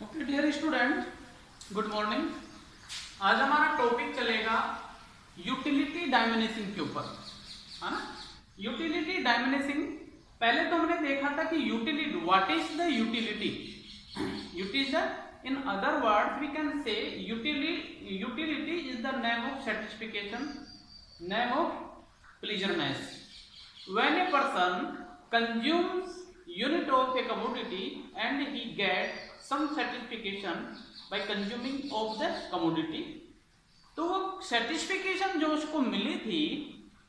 Okay dear student, good morning. आज हमारा topic चलेगा यूटिलिटी डायमेंशनिंग के ऊपर, है ना। यूटिलिटी डायमेंशनिंग, पहले तो हमने देखा था कि utility, what is the utility. In other words we can say utility is the name of satisfaction, name of pleasureness. When a person consumes unit of a commodity and he get some satisfaction by consuming of the commodity, तो वो satisfaction जो उसको मिली थी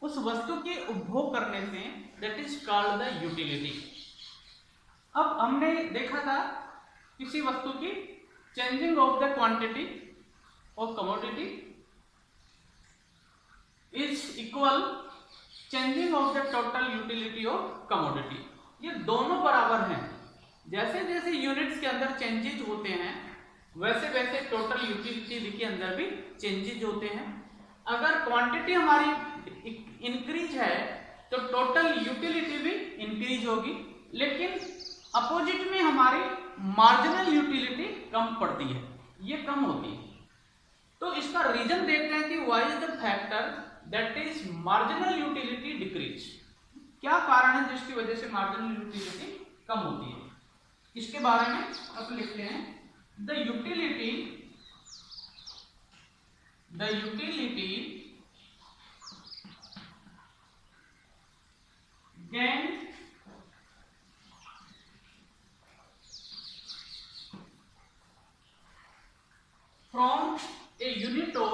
उस वस्तु के उपभोग करने से, that is called the utility. अब हमने देखा था किसी वस्तु की changing of the quantity of commodity is equal changing of the total utility of commodity. ये दोनों बराबर हैं। जैसे जैसे यूनिट्स के अंदर चेंजेज होते हैं वैसे वैसे टोटल यूटिलिटी के अंदर भी चेंजेज होते हैं। अगर क्वांटिटी हमारी इंक्रीज है तो टोटल यूटिलिटी भी इंक्रीज होगी, लेकिन अपोजिट में हमारी मार्जिनल यूटिलिटी कम पड़ती है, ये कम होती है। तो इसका रीजन देखते हैं कि why is the factor that is marginal utility decrease. क्या कारण है जिसकी वजह से मार्जिनल यूटिलिटी कम होती है, इसके बारे में अब लिखते हैं। The utility gain from a unit of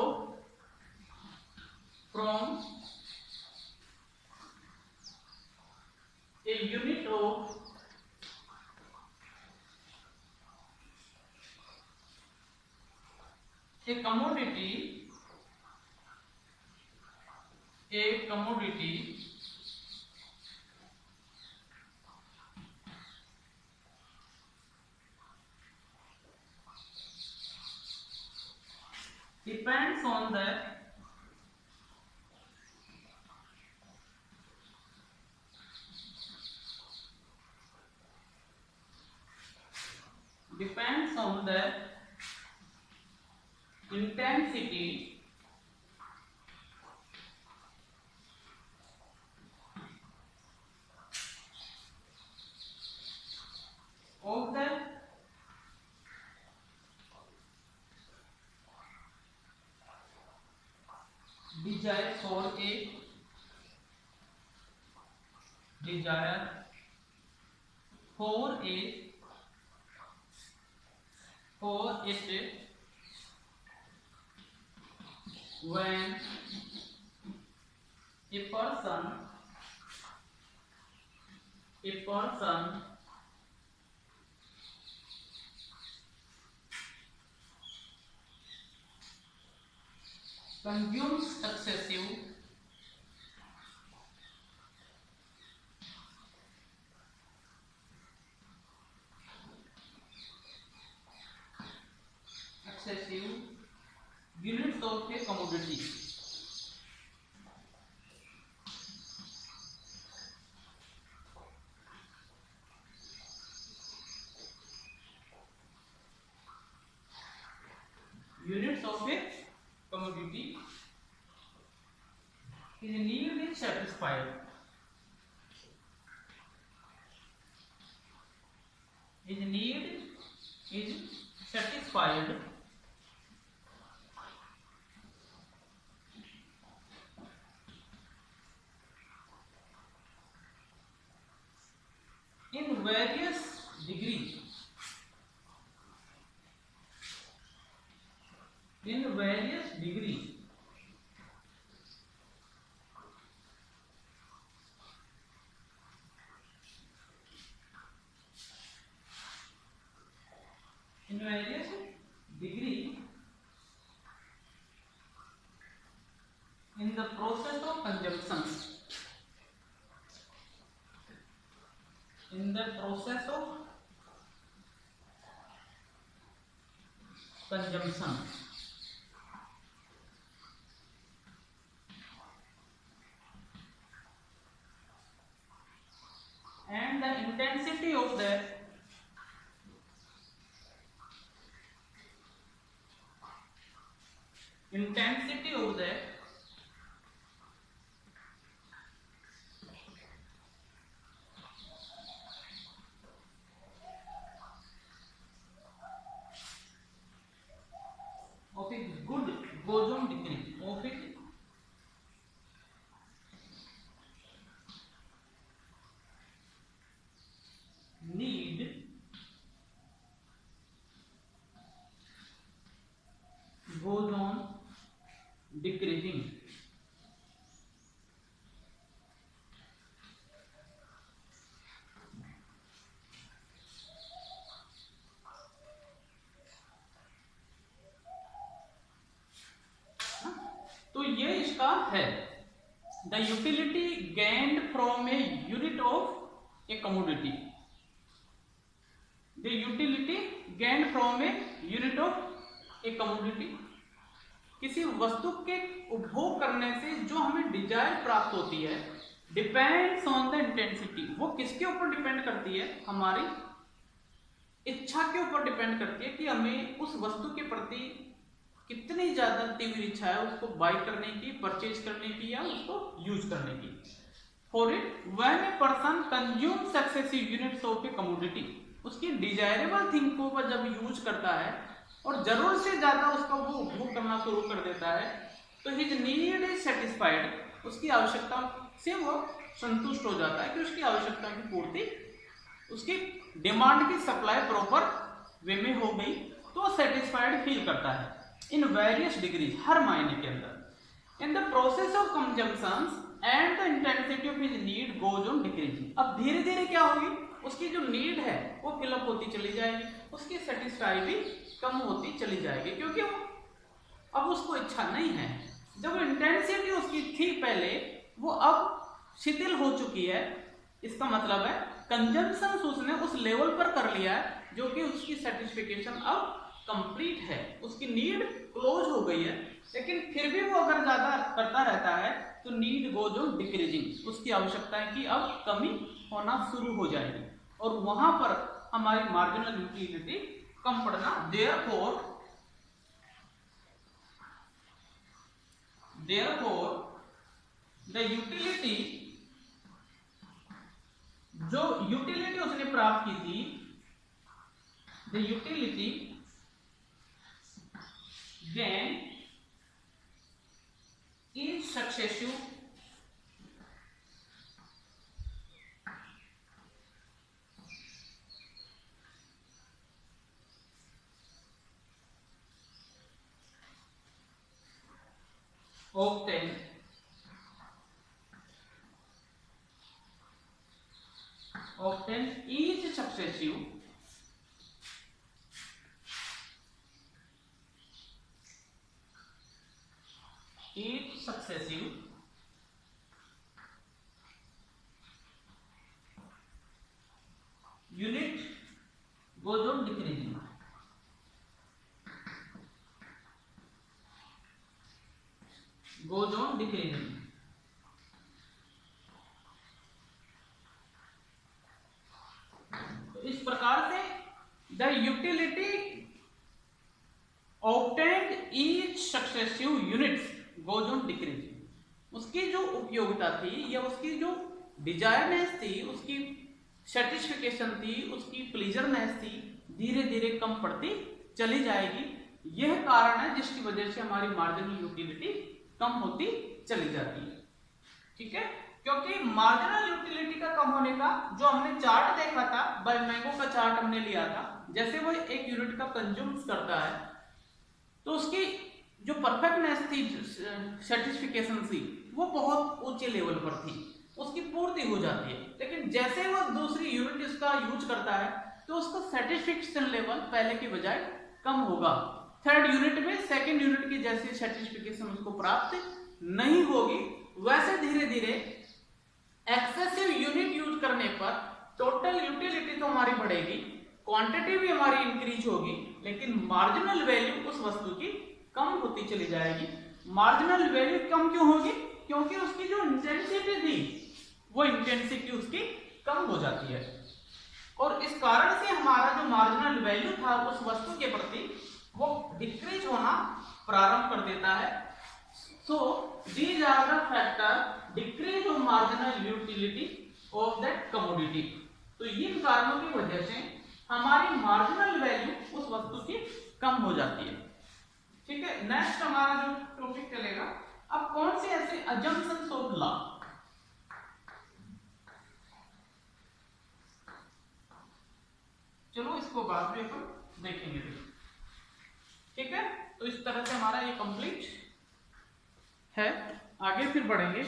a commodity depends on the intensity of the desire for it when a person consumes excessive units of a commodity. Units of a commodity, his need is satisfied. His need is satisfied in various degrees. In various degrees. In various degree in the process of consumption. In the process of consumption. And the intensity of the intensity of the of a good goes on decreasing of a need goes on decreasing. तो ये इसका है the utility gained from a unit of A commodity, the utility gained from a unit of A commodity, किसी वस्तु के उपभोग करने से जो हमें डिजायर प्राप्त होती है, डिपेंड्स ऑन द इंटेंसिटी, वो किसके ऊपर डिपेंड करती है, हमारी इच्छा के ऊपर डिपेंड करती है कि हमें उस वस्तु के प्रति कितनी ज्यादा तीव्र इच्छा है उसको बाय करने की, परचेज करने की या उसको यूज करने की। For it when a person consume successive units of A commodity, उसकी डिजायरेबल थिंग को वह जब यूज करता है और जरूर से ज्यादा उसका वो उपभोग करना शुरू कर देता है, तो हिज नीड इज सेटिस्फाइड, उसकी आवश्यकता से वो संतुष्ट हो जाता है कि उसकी आवश्यकता की पूर्ति, उसकी डिमांड की सप्लाई प्रॉपर वे में हो गई, तो सेटिस्फाइड फील करता है इन वेरियस डिग्रीज, हर मायने के अंदर। In the process of consumption and the intensity of his need goes on decreasing, अब धीरे धीरे क्या होगी, उसकी जो नीड है वो फिलअप होती चली जाएगी, उसकी सेटिस्फाई भी कम होती चली जाएगी, क्योंकि वो अब उसको इच्छा नहीं है। जब इंटेंसिटी उसकी थी पहले, वो अब शिथिल हो चुकी है, इसका मतलब है कंजम्पशन उसने उस लेवल पर कर लिया है जो कि उसकी सेटिस्फिकेशन अब कंप्लीट है, उसकी नीड क्लोज हो गई है, लेकिन फिर भी वो अगर ज्यादा करता रहता है तो नीड गोज ऑन डिक्रीजिंग, उसकी आवश्यकताएं की अब कमी होना शुरू हो जाएगी और वहां पर हमारी मार्जिनल यूटिलिटी कम पड़ना। देयरफॉर द यूटिलिटी, जो यूटिलिटी उसने प्राप्त की थी, the utility gain each successive obtain each successive unit goes on decreasing, goes on decreasing। तो इस प्रकार से the utility obtained each successive units goes on decreasing, उसकी जो उपयोगिता थी या उसकी जो डिजायरनेस थी, उसकी सेटिस्फिकेशन थी, उसकी प्लीजरनेस थी, धीरे धीरे कम पड़ती चली जाएगी। यह कारण है जिसकी वजह से हमारी मार्जिनल यूटिलिटी कम होती चली जाती है। ठीक है, क्योंकि मार्जिनल यूटिलिटी का कम होने का जो हमने चार्ट देखा था, बायोमैंगो का चार्ट हमने लिया था, जैसे वो एक यूनिट का कंज्यूम करता है तो उसकी जो परफेक्टनेस थी, सेटिस्फिकेशन थी, वो बहुत ऊंचे लेवल पर थी, उसकी पूर्ति हो जाती है। लेकिन जैसे वो दूसरी यूनिट इसका यूज करता है तो उसका सेटिस्फिकेशन लेवल पहले की बजाय कम होगा। थर्ड यूनिट में सेकंड यूनिट की जैसी सेटिस्फिकेशन उसको प्राप्त नहीं होगी, वैसे धीरे धीरे एक्सेसिव यूनिट यूज करने पर टोटल यूटिलिटी तो हमारी बढ़ेगी, क्वांटिटी भी हमारी इंक्रीज होगी, लेकिन मार्जिनल वैल्यू उस वस्तु की कम होती चली जाएगी। मार्जिनल वैल्यू कम क्यों होगी? क्योंकि उसकी जो इंटेंसिटी थी वो इंटेंसिटी उसकी कम हो जाती है, और इस कारण से हमारा जो मार्जिनल वैल्यू था उस वस्तु के प्रति वो डिक्रीज होना प्रारंभ कर देता है। So these are the factor decrease of marginal utility of that commodity. तो इन कारणों की वजह से हमारी मार्जिनल वैल्यू उस वस्तु की कम हो जाती है। ठीक है, नेक्स्ट हमारा जो टॉपिक चलेगा, अब कौन से ऐसे अजम्पशंस ऑफ लॉ, चलो इसको बाद में अपन देखेंगे। ठीक है, तो इस तरह से हमारा ये कंप्लीट है। आगे फिर बढ़ेंगे।